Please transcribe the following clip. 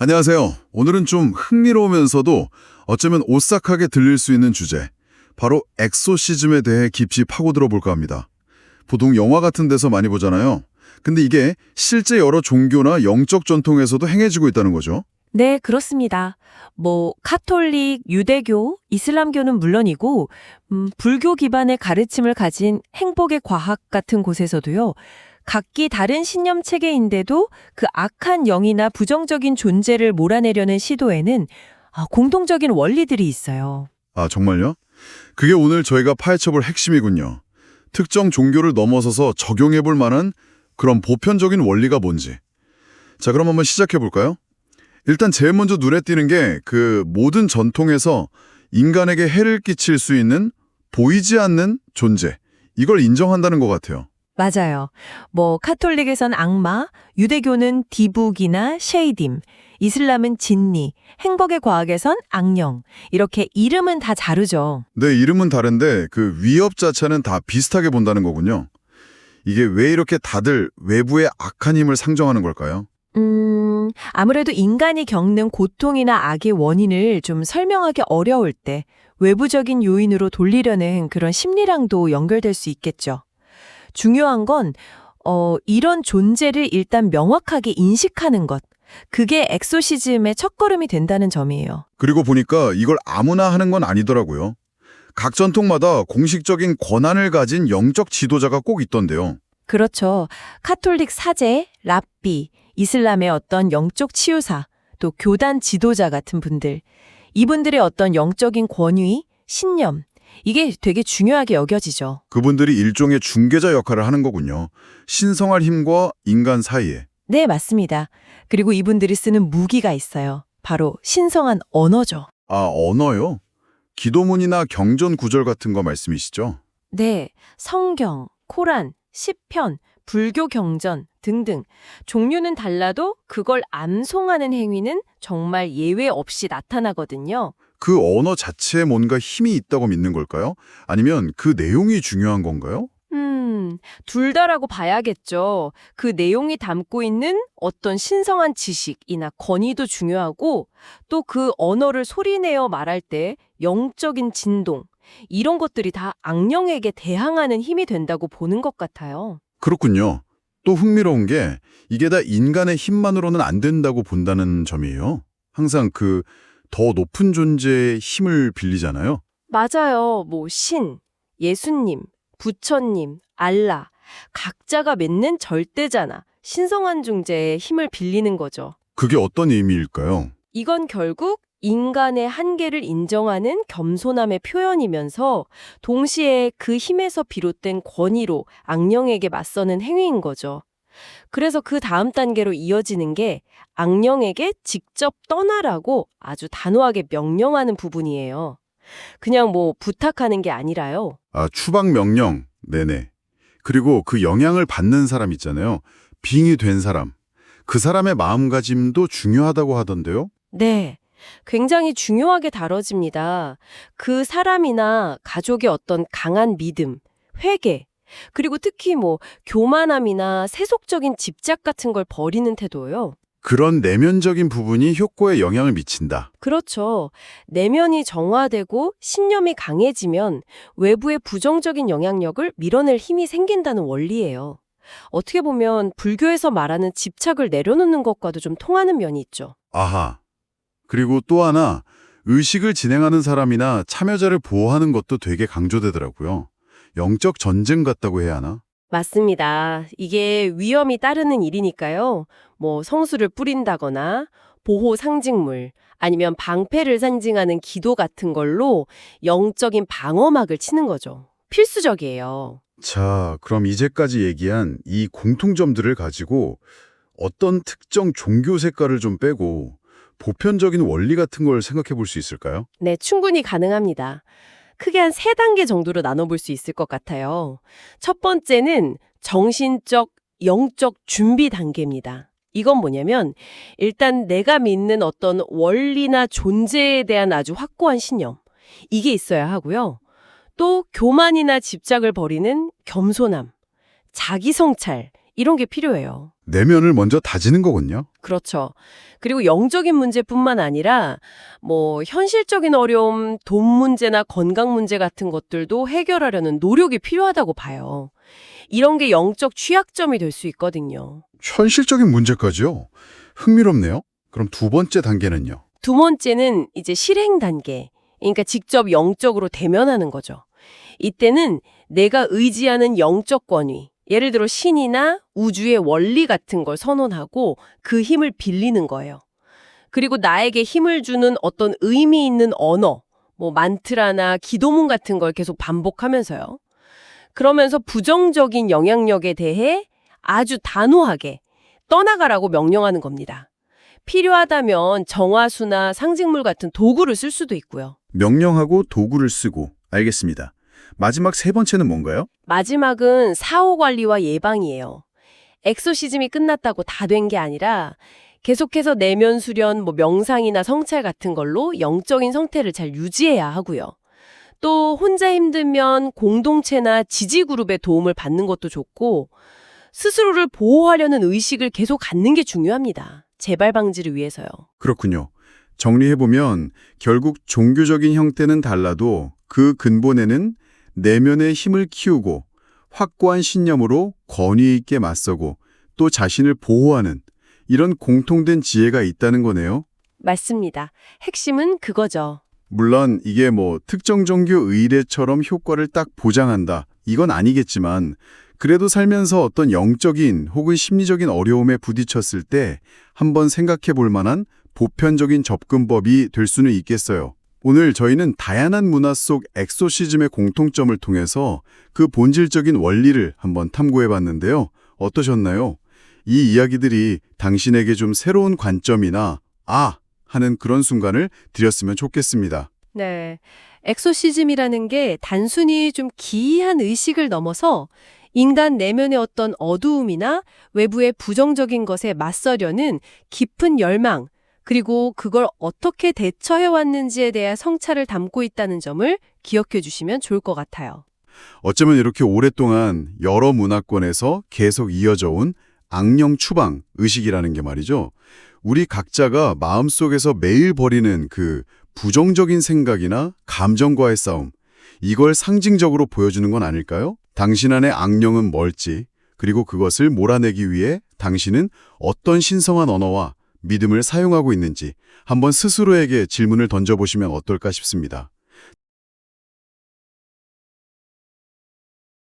안녕하세요. 오늘은 좀 흥미로우면서도 어쩌면 오싹하게 들릴 수 있는 주제, 바로 엑소시즘에 대해 깊이 파고들어 볼까 합니다. 보통 영화 같은 데서 많이 보잖아요. 근데 이게 실제 여러 종교나 영적 전통에서도 행해지고 있다는 거죠. 네, 그렇습니다. 카톨릭, 유대교, 이슬람교는 물론이고, 불교 기반의 가르침을 가진 행복의 과학 같은 곳에서도요, 각기 다른 신념 체계인데도 그 악한 영이나 부정적인 존재를 몰아내려는 시도에는 공통적인 원리들이 있어요. 아, 정말요? 그게 오늘 저희가 파헤쳐 볼 핵심이군요. 특정 종교를 넘어서서 적용해 볼 만한 그런 보편적인 원리가 뭔지. 자, 그럼 한번 시작해 볼까요? 일단 제일 먼저 눈에 띄는 게 그 모든 전통에서 인간에게 해를 끼칠 수 있는 보이지 않는 존재, 이걸 인정한다는 것 같아요. 맞아요. 카톨릭에선 악마, 유대교는 디북이나 쉐이딤, 이슬람은 진리, 행복의 과학에선 악령. 이렇게 이름은 다 다르죠. 네, 이름은 다른데 그 위협 자체는 다 비슷하게 본다는 거군요. 이게 왜 이렇게 다들 외부의 악한 힘을 상정하는 걸까요? 아무래도 인간이 겪는 고통이나 악의 원인을 좀 설명하기 어려울 때 외부적인 요인으로 돌리려는 그런 심리랑도 연결될 수 있겠죠. 중요한 건, 이런 존재를 일단 명확하게 인식하는 것. 그게 엑소시즘의 첫걸음이 된다는 점이에요. 그리고 보니까 이걸 아무나 하는 건 아니더라고요. 각 전통마다 공식적인 권한을 가진 영적 지도자가 꼭 있던데요. 그렇죠. 카톨릭 사제, 랍비, 이슬람의 어떤 영적 치유사, 또 교단 지도자 같은 분들. 이분들의 어떤 영적인 권위, 신념, 이게 되게 중요하게 여겨지죠. 그분들이 일종의 중개자 역할을 하는 거군요. 신성할 힘과 인간 사이에. 네, 맞습니다. 그리고 이분들이 쓰는 무기가 있어요. 바로 신성한 언어죠. 아, 언어요? 기도문이나 경전 구절 같은 거 말씀이시죠? 네, 성경, 코란, 시편, 불교 경전 등등. 종류는 달라도 그걸 암송하는 행위는 정말 예외 없이 나타나거든요. 그 언어 자체에 뭔가 힘이 있다고 믿는 걸까요? 아니면 그 내용이 중요한 건가요? 둘 다라고 봐야겠죠. 그 내용이 담고 있는 어떤 신성한 지식이나 권위도 중요하고 또 그 언어를 소리내어 말할 때 영적인 진동, 이런 것들이 다 악령에게 대항하는 힘이 된다고 보는 것 같아요. 그렇군요. 또 흥미로운 게 이게 다 인간의 힘만으로는 안 된다고 본다는 점이에요. 항상 그 더 높은 존재의 힘을 빌리잖아요. 맞아요. 예수님, 부처님, 알라, 각자가 맺는 절대자나 신성한 존재의 힘을 빌리는 거죠. 그게 어떤 의미일까요? 이건 결국 인간의 한계를 인정하는 겸손함의 표현이면서 동시에 그 힘에서 비롯된 권위로 악령에게 맞서는 행위인 거죠. 그래서 그 다음 단계로 이어지는 게 악령에게 직접 떠나라고 아주 단호하게 명령하는 부분이에요. 그냥 부탁하는 게 아니라요. 아, 추방 명령. 네네. 그리고 그 영향을 받는 사람 있잖아요. 빙의 된 사람. 그 사람의 마음가짐도 중요하다고 하던데요. 네. 굉장히 중요하게 다뤄집니다. 그 사람이나 가족의 어떤 강한 믿음, 회개, 그리고 특히 교만함이나 세속적인 집착 같은 걸 버리는 태도요. 그런 내면적인 부분이 효과에 영향을 미친다. 그렇죠. 내면이 정화되고 신념이 강해지면 외부의 부정적인 영향력을 밀어낼 힘이 생긴다는 원리예요. 어떻게 보면 불교에서 말하는 집착을 내려놓는 것과도 좀 통하는 면이 있죠. 아하. 그리고 또 하나, 의식을 진행하는 사람이나 참여자를 보호하는 것도 되게 강조되더라고요. 영적 전쟁 같다고 해야 하나? 맞습니다. 이게 위험이 따르는 일이니까요. 성수를 뿌린다거나 보호 상징물 아니면 방패를 상징하는 기도 같은 걸로 영적인 방어막을 치는 거죠. 필수적이에요. 자, 그럼 이제까지 얘기한 이 공통점들을 가지고 어떤 특정 종교 색깔을 좀 빼고 보편적인 원리 같은 걸 생각해 볼 수 있을까요? 네, 충분히 가능합니다. 크게 한 세 단계 정도로 나눠볼 수 있을 것 같아요. 첫 번째는 정신적, 영적 준비 단계입니다. 이건 뭐냐면 일단 내가 믿는 어떤 원리나 존재에 대한 아주 확고한 신념, 이게 있어야 하고요. 또 교만이나 집착을 버리는 겸손함, 자기 성찰, 이런 게 필요해요. 내면을 먼저 다지는 거군요. 그렇죠. 그리고 영적인 문제뿐만 아니라 현실적인 어려움, 돈 문제나 건강 문제 같은 것들도 해결하려는 노력이 필요하다고 봐요. 이런 게 영적 취약점이 될 수 있거든요. 현실적인 문제까지요? 흥미롭네요. 그럼 두 번째 단계는요? 두 번째는 이제 실행 단계. 그러니까 직접 영적으로 대면하는 거죠. 이때는 내가 의지하는 영적 권위, 예를 들어 신이나 우주의 원리 같은 걸 선언하고 그 힘을 빌리는 거예요. 그리고 나에게 힘을 주는 어떤 의미 있는 언어, 만트라나 기도문 같은 걸 계속 반복하면서요. 그러면서 부정적인 영향력에 대해 아주 단호하게 떠나가라고 명령하는 겁니다. 필요하다면 정화수나 상징물 같은 도구를 쓸 수도 있고요. 명령하고 도구를 쓰고. 알겠습니다. 마지막 세 번째는 뭔가요? 마지막은 사후 관리와 예방이에요. 엑소시즘이 끝났다고 다 된 게 아니라 계속해서 내면 수련, 명상이나 성찰 같은 걸로 영적인 상태를 잘 유지해야 하고요. 또 혼자 힘들면 공동체나 지지 그룹의 도움을 받는 것도 좋고 스스로를 보호하려는 의식을 계속 갖는 게 중요합니다. 재발 방지를 위해서요. 그렇군요. 정리해보면 결국 종교적인 형태는 달라도 그 근본에는 내면의 힘을 키우고 확고한 신념으로 권위 있게 맞서고 또 자신을 보호하는 이런 공통된 지혜가 있다는 거네요. 맞습니다. 핵심은 그거죠. 물론 이게 특정 종교 의례처럼 효과를 딱 보장한다. 이건 아니겠지만 그래도 살면서 어떤 영적인 혹은 심리적인 어려움에 부딪혔을 때 한번 생각해 볼 만한 보편적인 접근법이 될 수는 있겠어요. 오늘 저희는 다양한 문화 속 엑소시즘의 공통점을 통해서 그 본질적인 원리를 한번 탐구해 봤는데요. 어떠셨나요? 이 이야기들이 당신에게 좀 새로운 관점이나 하는 그런 순간을 드렸으면 좋겠습니다. 네. 엑소시즘이라는 게 단순히 좀 기이한 의식을 넘어서 인간 내면의 어떤 어두움이나 외부의 부정적인 것에 맞서려는 깊은 열망, 그리고 그걸 어떻게 대처해왔는지에 대한 성찰을 담고 있다는 점을 기억해 주시면 좋을 것 같아요. 어쩌면 이렇게 오랫동안 여러 문화권에서 계속 이어져 온 악령 추방 의식이라는 게 말이죠. 우리 각자가 마음속에서 매일 벌이는 그 부정적인 생각이나 감정과의 싸움, 이걸 상징적으로 보여주는 건 아닐까요? 당신 안의 악령은 뭘지, 그리고 그것을 몰아내기 위해 당신은 어떤 신성한 언어와 믿음을 사용하고 있는지 한번 스스로에게 질문을 던져보시면 어떨까 싶습니다.